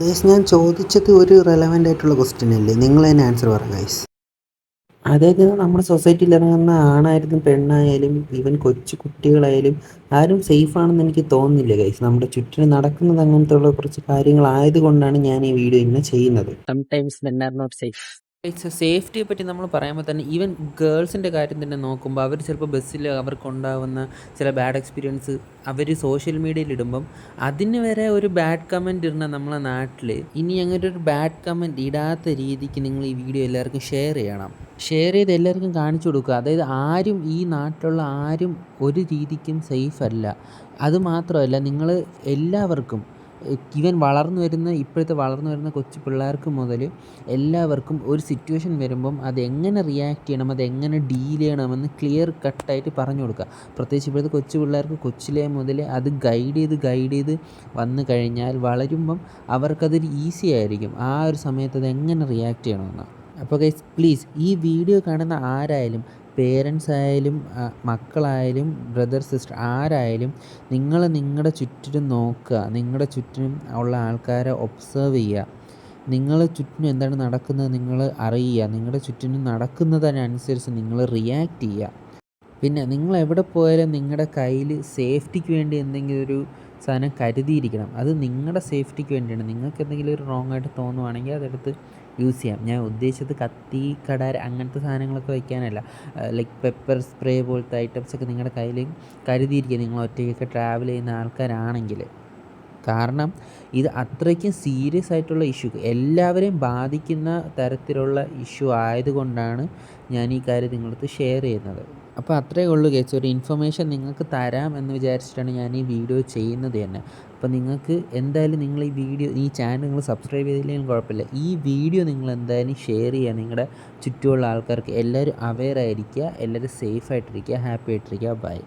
Guys, ഞാൻ ചോദിച്ചത് ഒരു റെലവൻ്റ് ആയിട്ടുള്ള ക്വസ്റ്റ്യൻ അല്ലേ? നിങ്ങൾ തന്നെ ആൻസർ പറ ഗൈസ്. അതായത് നമ്മുടെ സൊസൈറ്റിയിൽ ഇറങ്ങുന്ന ആണായാലും പെണ്ണായാലും ഈവൻ കൊച്ചു കുട്ടികളായാലും ആരും സേഫ് ആണെന്ന് എനിക്ക് തോന്നുന്നില്ല ഗൈസ്. നമ്മുടെ ചുറ്റിനും നടക്കുന്നത് അങ്ങനത്തെ ഉള്ള കുറച്ച് കാര്യങ്ങളായതുകൊണ്ടാണ് ഞാൻ ഈ വീഡിയോ ഇന്ന് ചെയ്യുന്നത്. Sometimes men are not safe. സേഫ്റ്റിയെ പറ്റി നമ്മൾ പറയുമ്പോൾ തന്നെ ഈവൻ ഗേൾസിൻ്റെ കാര്യം തന്നെ നോക്കുമ്പോൾ അവർ ചിലപ്പോൾ ബസ്സിൽ അവർക്കുണ്ടാവുന്ന ചില ബാഡ് എക്സ്പീരിയൻസ് അവർ സോഷ്യൽ മീഡിയയിൽ ഇടുമ്പം അതിന് വരെ ഒരു ബാഡ് കമൻറ്റ് ഇടുന്ന നമ്മളെ നാട്ടിൽ ഇനി അങ്ങനെ ഒരു ബാഡ് കമൻറ്റ് ഇടാത്ത രീതിക്ക് നിങ്ങൾ ഈ വീഡിയോ എല്ലാവർക്കും ഷെയർ ചെയ്യണം. ഷെയർ ചെയ്ത് എല്ലാവർക്കും കാണിച്ചു കൊടുക്കുക. അതായത് ആരും ഈ നാട്ടിലുള്ള ആരും ഒരു രീതിക്കും സേഫ് അല്ല. അതുമാത്രമല്ല, നിങ്ങൾ എല്ലാവർക്കും ഈവൻ ഇപ്പോഴത്തെ വളർന്നു വരുന്ന കൊച്ചു പിള്ളേർക്ക് മുതൽ എല്ലാവർക്കും ഒരു സിറ്റുവേഷൻ വരുമ്പം അതെങ്ങനെ റിയാക്ട് ചെയ്യണം, അതെങ്ങനെ ഡീൽ ചെയ്യണമെന്ന് ക്ലിയർ കട്ടായിട്ട് പറഞ്ഞു കൊടുക്കുക. പ്രത്യേകിച്ച് ഇപ്പോഴത്തെ കൊച്ചു പിള്ളേർക്ക് കൊച്ചിലെ മുതൽ അത് ഗൈഡ് ചെയ്ത് വന്നു കഴിഞ്ഞാൽ വളരുമ്പം അവർക്കതൊരു ഈസി ആയിരിക്കും ആ ഒരു സമയത്ത് അതെങ്ങനെ റിയാക്ട് ചെയ്യണമെന്ന്. അപ്പോൾ ഗൈസ്, പ്ലീസ് ഈ വീഡിയോ കാണുന്ന ആരായാലും, പേരൻസ് ആയാലും മക്കളായാലും ബ്രദർ സിസ്റ്റർ ആരായാലും, നിങ്ങൾ നിങ്ങളുടെ ചുറ്റിനും നോക്കുക, നിങ്ങളുടെ ചുറ്റിനും ഉള്ള ആൾക്കാരെ ഒബ്സർവ് ചെയ്യുക. നിങ്ങളുടെ ചുറ്റിനും എന്താണ് നടക്കുന്നത് നിങ്ങൾ അറിയുക. നിങ്ങളുടെ ചുറ്റിനും നടക്കുന്നതിനനുസരിച്ച് നിങ്ങൾ റിയാക്ട് ചെയ്യുക. പിന്നെ നിങ്ങൾ എവിടെ പോയാലും നിങ്ങളുടെ കയ്യിൽ സേഫ്റ്റിക്ക് വേണ്ടി എന്തെങ്കിലും ഒരു സാധനം കരുതിയിരിക്കണം. അത് നിങ്ങളുടെ സേഫ്റ്റിക്ക് വേണ്ടിയാണ്. നിങ്ങൾക്ക് എന്തെങ്കിലും ഒരു റോങ് ആയിട്ട് തോന്നുവാണെങ്കിൽ അതെടുത്ത് യൂസ് ചെയ്യാം. ഞാൻ ഉദ്ദേശിച്ചത് കത്തി, കടാര അങ്ങനത്തെ സാധനങ്ങളൊക്കെ വയ്ക്കാനല്ല. ലൈക്ക് പെപ്പർ സ്പ്രേ പോലത്തെ ഐറ്റംസൊക്കെ നിങ്ങളുടെ കയ്യിൽ കരുതിയിരിക്കുക, നിങ്ങൾ ഒറ്റയ്ക്കൊക്കെ ട്രാവൽ ചെയ്യുന്ന ആൾക്കാരാണെങ്കിൽ. കാരണം ഇത് അത്രയ്ക്കും സീരിയസ് ആയിട്ടുള്ള ഇഷ്യൂ, എല്ലാവരെയും ബാധിക്കുന്ന തരത്തിലുള്ള ഇഷ്യൂ ആയതുകൊണ്ടാണ് ഞാൻ ഈ കാര്യം നിങ്ങളടുത്ത് ഷെയർ ചെയ്യുന്നത്. അപ്പോൾ അത്രയേ ഉള്ളൂ ഗൈസ്. ഒരു ഇൻഫർമേഷൻ നിങ്ങൾക്ക് തരാം എന്ന് വിചാരിച്ചിട്ടാണ് ഞാൻ ഈ വീഡിയോ ചെയ്യുന്നത് തന്നെ. അപ്പോൾ നിങ്ങൾക്ക് എന്തായാലും ഈ ചാനൽ നിങ്ങൾ സബ്സ്ക്രൈബ് ചെയ്തില്ലെങ്കിലും കുഴപ്പമില്ല, ഈ വീഡിയോ നിങ്ങൾ എന്തായാലും ഷെയർ ചെയ്യുക. നിങ്ങളുടെ ചുറ്റുമുള്ള ആൾക്കാർക്ക് എല്ലാവരും അവെയർ ആയിരിക്കുക, എല്ലാവരും സേഫ് ആയിട്ടിരിക്കുക, ഹാപ്പി ആയിട്ടിരിക്കുക. ബൈ.